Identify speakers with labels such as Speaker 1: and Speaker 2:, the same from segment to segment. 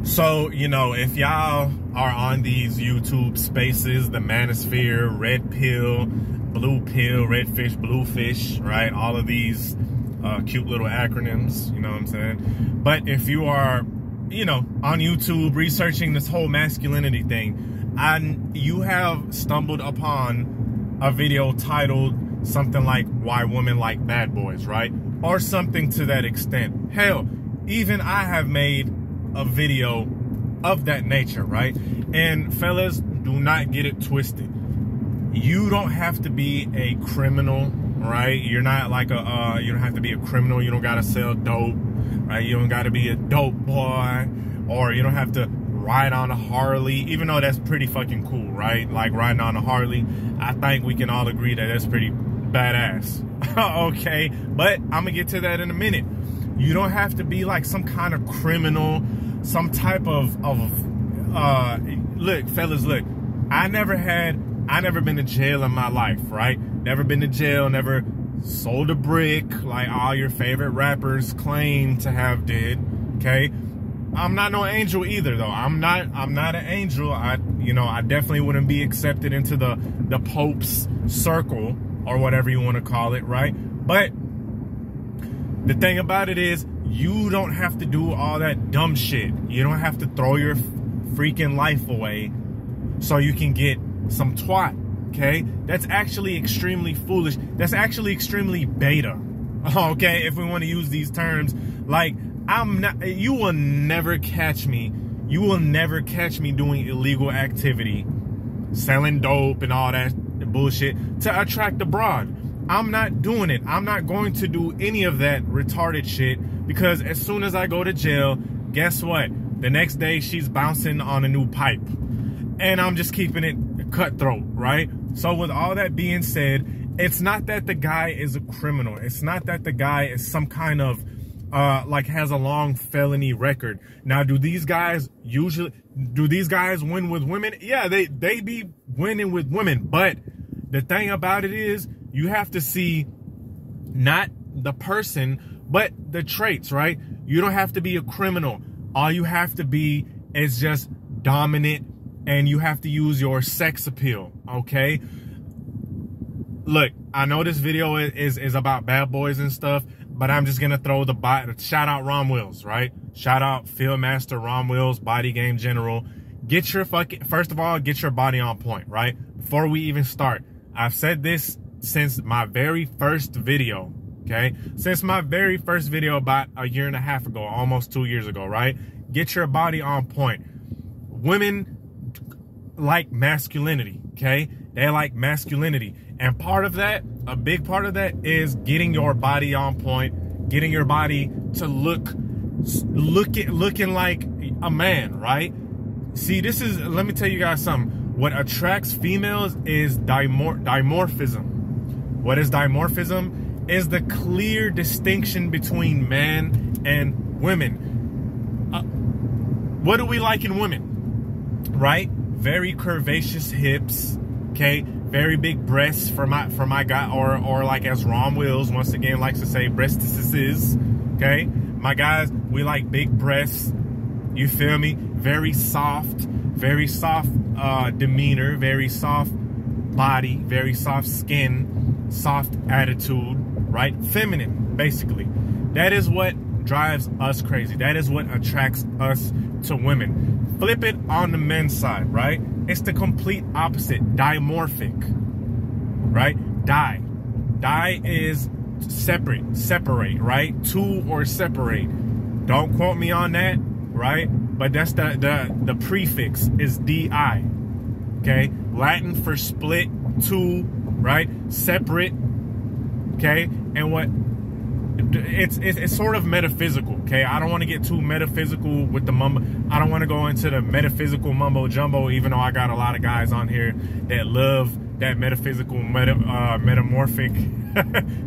Speaker 1: So, you know, if y'all are on these YouTube spaces, the manosphere, red pill, blue pill, red fish, blue fish, right? All of these cute little acronyms, you know what I'm saying? But if you are, you know, on YouTube researching this whole masculinity thing, and you have stumbled upon a video titled something like "Why Women Like Bad Boys," right? Or something to that extent. Hell, even I have made a video of that nature, right? And fellas, do not get it twisted. You don't have to be a criminal, right? You're not like a, you don't have to be a criminal. You don't got to sell dope, right? You don't got to be a dope boy, or you don't have to ride on a Harley, even though that's pretty fucking cool, right? Like riding on a Harley. I think we can all agree that that's pretty badass. Okay, but I'm gonna get to that in a minute. You don't have to be like some kind of criminal, some type of look, fellas, look, I never been to jail in my life, right? Never been to jail, never sold a brick like all your favorite rappers claim to have did, okay? I'm not no angel either, though. I'm not an angel. I definitely wouldn't be accepted into the Pope's circle or whatever you want to call it, right? But the thing about it is, you don't have to do all that dumb shit. You don't have to throw your freaking life away so you can get some twat, okay? That's actually extremely foolish. That's actually extremely beta, okay? If we want to use these terms, like, you will never catch me. You will never catch me doing illegal activity, selling dope and all that bullshit to attract a broad. I'm not doing it. I'm not going to do any of that retarded shit, because as soon as I go to jail, guess what? The next day she's bouncing on a new pipe, and I'm just keeping it cutthroat, right? So with all that being said, it's not that the guy is a criminal. It's not that the guy is some kind of like has a long felony record. Now, do these guys win with women? Yeah, they be winning with women, but the thing about it is, you have to see not the person, but the traits, right? You don't have to be a criminal. All you have to be is just dominant, and you have to use your sex appeal, okay? Look, I know this video is about bad boys and stuff, but I'm just gonna throw shout out Ron Wills, right? Shout out Field Master Ron Wills, Body Game General. First of all, get your body on point, right? Before we even start, I've said this since my very first video, okay? Since my very first video about a year and a half ago, almost 2 years ago, right? Get your body on point. Women like masculinity, okay? They like masculinity. And part of that, a big part of that, is getting your body on point, getting your body to looking like a man, right? See, let me tell you guys something. What attracts females is dimorphism. What is dimorphism? Is the clear distinction between man and women. What do we like in women? Right? Very curvaceous hips, okay? Very big breasts for my guy, or like as Ron Wills once again likes to say, breastises, okay? My guys, we like big breasts. You feel me? Very soft demeanor, very soft body, very soft skin, soft attitude, right? Feminine, basically. That is what drives us crazy. That is what attracts us to women. Flip it on the men's side, right? It's the complete opposite, dimorphic, right? Die is separate, right? To or separate. Don't quote me on that, right? But that's the prefix is di, okay? Latin for split, two, right? Separate, okay? And what it's sort of metaphysical, okay? I don't want to get too metaphysical with the mumbo. I don't want to go into the metaphysical mumbo jumbo, even though I got a lot of guys on here that love that metaphysical metamorphic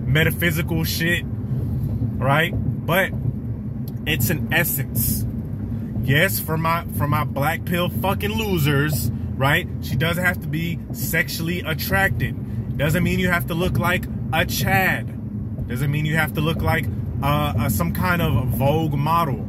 Speaker 1: metaphysical shit, right? But it's an essence. Yes, for my black pill fucking losers, right? She doesn't have to be sexually attracted. Doesn't mean you have to look like a Chad. Doesn't mean you have to look like some kind of Vogue model,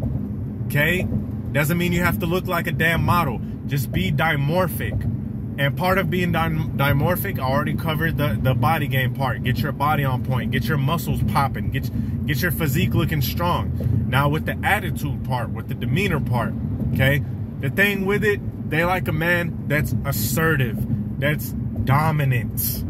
Speaker 1: okay? Doesn't mean you have to look like a damn model. Just be dimorphic. And part of being dimorphic, I already covered the body game part. Get your body on point. Get your muscles popping. Get your physique looking strong. Now with the attitude part, with the demeanor part, okay? The thing with it, they like a man that's assertive, that's dominant.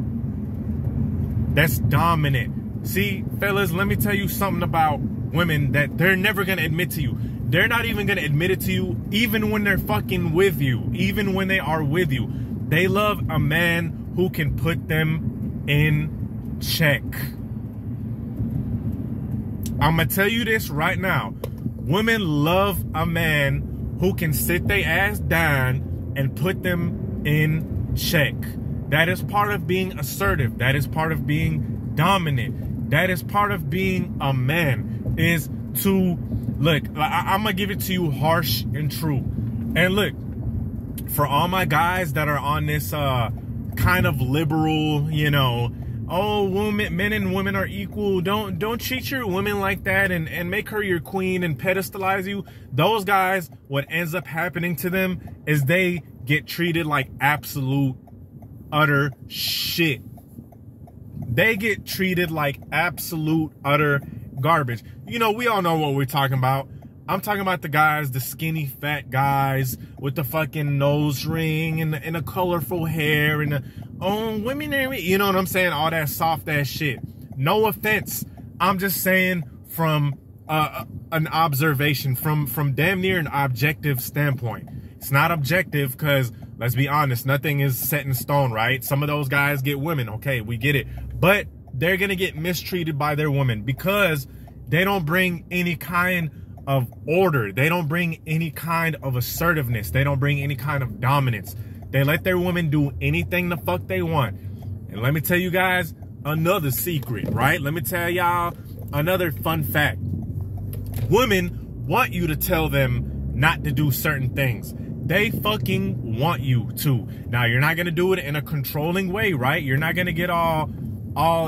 Speaker 1: That's dominant. See, fellas, let me tell you something about women that they're never going to admit to you. They're not even going to admit it to you, even when they're fucking with you, even when they are with you. They love a man who can put them in check. I'm going to tell you this right now. Women love a man who can sit their ass down and put them in check. That is part of being assertive. That is part of being dominant. That is part of being a man, is to, look, I'm going to give it to you harsh and true. And look, for all my guys that are on this kind of liberal, you know, oh, men and women are equal, don't treat your women like that and make her your queen and pedestalize you. Those guys, what ends up happening to them is they get treated like absolute utter shit. They get treated like absolute utter garbage. You know, we all know what we're talking about. I'm talking about the guys, the skinny fat guys with the fucking nose ring and the colorful hair and the, oh, women, you know what I'm saying? All that soft ass shit. No offense. I'm just saying from an observation, from damn near an objective standpoint. It's not objective because, let's be honest, nothing is set in stone, right? Some of those guys get women. Okay, we get it. But they're going to get mistreated by their women because they don't bring any kind of order. They don't bring any kind of assertiveness. They don't bring any kind of dominance. They let their women do anything the fuck they want. And let me tell you guys another secret, right? Let me tell y'all another fun fact. Women want you to tell them not to do certain things. They fucking want you to. Now, you're not going to do it in a controlling way, right? You're not going to get all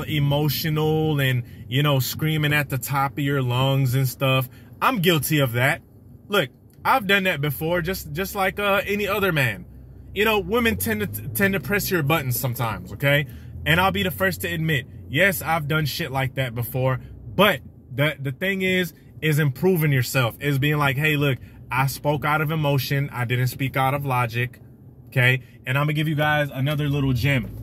Speaker 1: emotional and, you know, screaming at the top of your lungs and stuff. I'm guilty of that. Look, I've done that before, just like any other man. You know, women tend to press your buttons sometimes, okay? And I'll be the first to admit, yes, I've done shit like that before. But the thing is improving yourself, is being like, hey, look, I spoke out of emotion. I didn't speak out of logic, okay? And I'm gonna give you guys another little gem.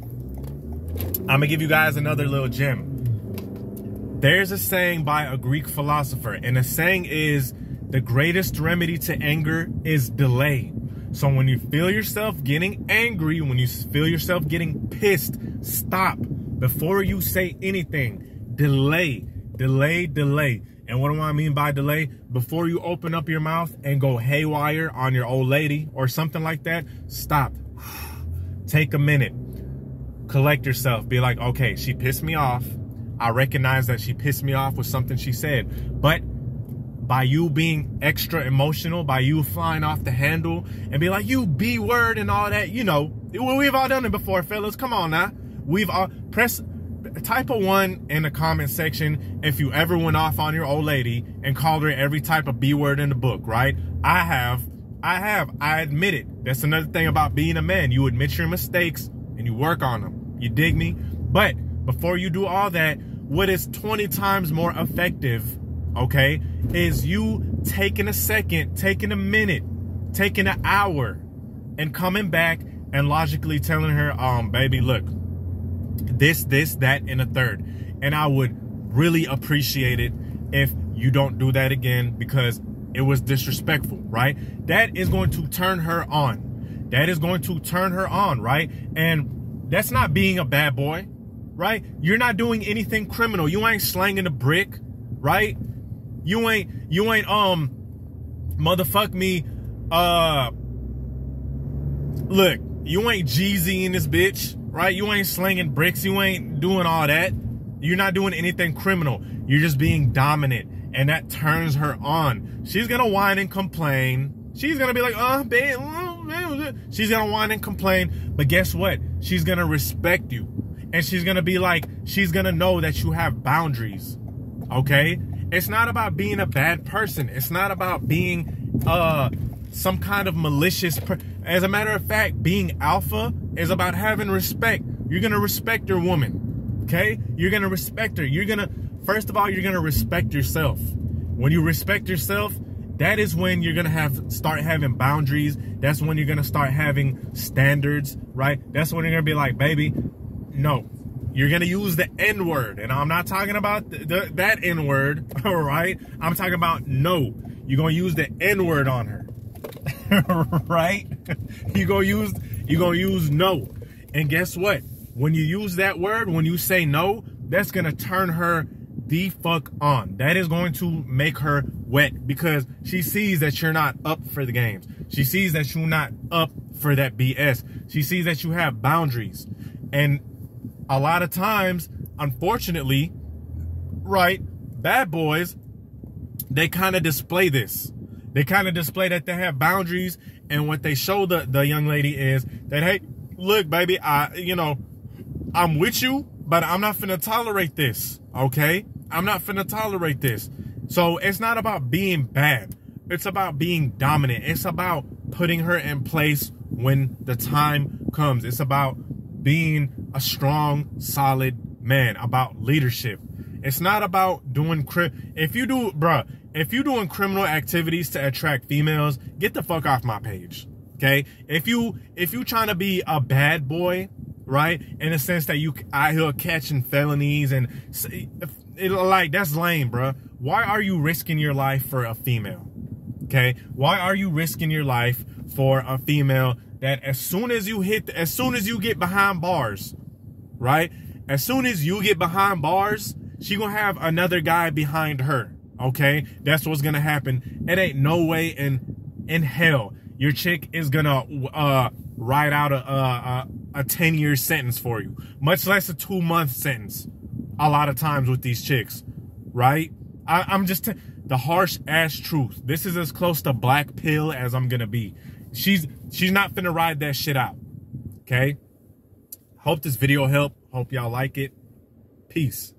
Speaker 1: There's a saying by a Greek philosopher, and the saying is, the greatest remedy to anger is delay. So when you feel yourself getting angry, when you feel yourself getting pissed, stop. Before you say anything, delay. And what do I mean by delay? Before you open up your mouth and go haywire on your old lady or something like that, stop. Take a minute. Collect yourself. Be like, okay, she pissed me off. I recognize that she pissed me off with something she said. But by you being extra emotional, by you flying off the handle and be like, you B word and all that, you know, we've all done it before, fellas. Come on now. We've all type a 1 in the comment section if you ever went off on your old lady and called her every type of B word in the book, right? I have. I admit it. That's another thing about being a man. You admit your mistakes and you work on them. You dig me? But before you do all that, what is 20 times more effective, okay, is you taking a second, taking a minute, taking an hour, and coming back and logically telling her, baby, look, this, that, and a third. And I would really appreciate it if you don't do that again, because it was disrespectful, right? That is going to turn her on. That is going to turn her on, right? And that's not being a bad boy, right? You're not doing anything criminal. You ain't slanging a brick, right? You ain't motherfuck me, look, you ain't Jeezy in this bitch, right? You ain't slinging bricks. You ain't doing all that. You're not doing anything criminal. You're just being dominant, and that turns her on. She's gonna whine and complain. She's gonna be like, babe. She's gonna whine and complain, but guess what? She's gonna respect you, and she's gonna be like, she's gonna know that you have boundaries, okay? It's not about being a bad person. It's not about being some kind of malicious. As a matter of fact, being alpha is about having respect. You're gonna respect your woman, okay? You're gonna respect her. First of all, you're gonna respect yourself. When you respect yourself, that is when you're gonna start having boundaries. That's when you're gonna start having standards, right? That's when you're gonna be like, baby, no. You're gonna use the N-word, and I'm not talking about that N-word, all right? I'm talking about no. You're gonna use the N-word on her, right? You're gonna use no, and guess what? When you use that word, when you say no, that's gonna turn her the fuck on. That is going to make her wet because she sees that you're not up for the games. She sees that you're not up for that BS. She sees that you have boundaries, and a lot of times, unfortunately, right, bad boys, they kind of display this. They kind of display that they have boundaries, and what they show the young lady is that, hey, look, baby, I'm with you, but I'm not finna tolerate this, okay? I'm not finna tolerate this. So it's not about being bad. It's about being dominant. It's about putting her in place when the time comes. It's about being a strong, solid man, about leadership. It's not about doing if you're doing criminal activities to attract females, get the fuck off my page. Okay? If you trying to be a bad boy, right? In the sense that you out here catching felonies and that's lame, bro. Why are you risking your life for a female? Okay? Why are you risking your life for a female that as soon as you get behind bars, right? As soon as you get behind bars, she gonna have another guy behind her, okay? That's what's gonna happen. It ain't no way in hell your chick is gonna write out a 10-year sentence for you, much less a 2-month sentence. A lot of times with these chicks, right? I'm just the harsh ass truth. This is as close to black pill as I'm gonna be. She's not finna ride that shit out. Okay? Hope this video helped. Hope y'all like it. Peace.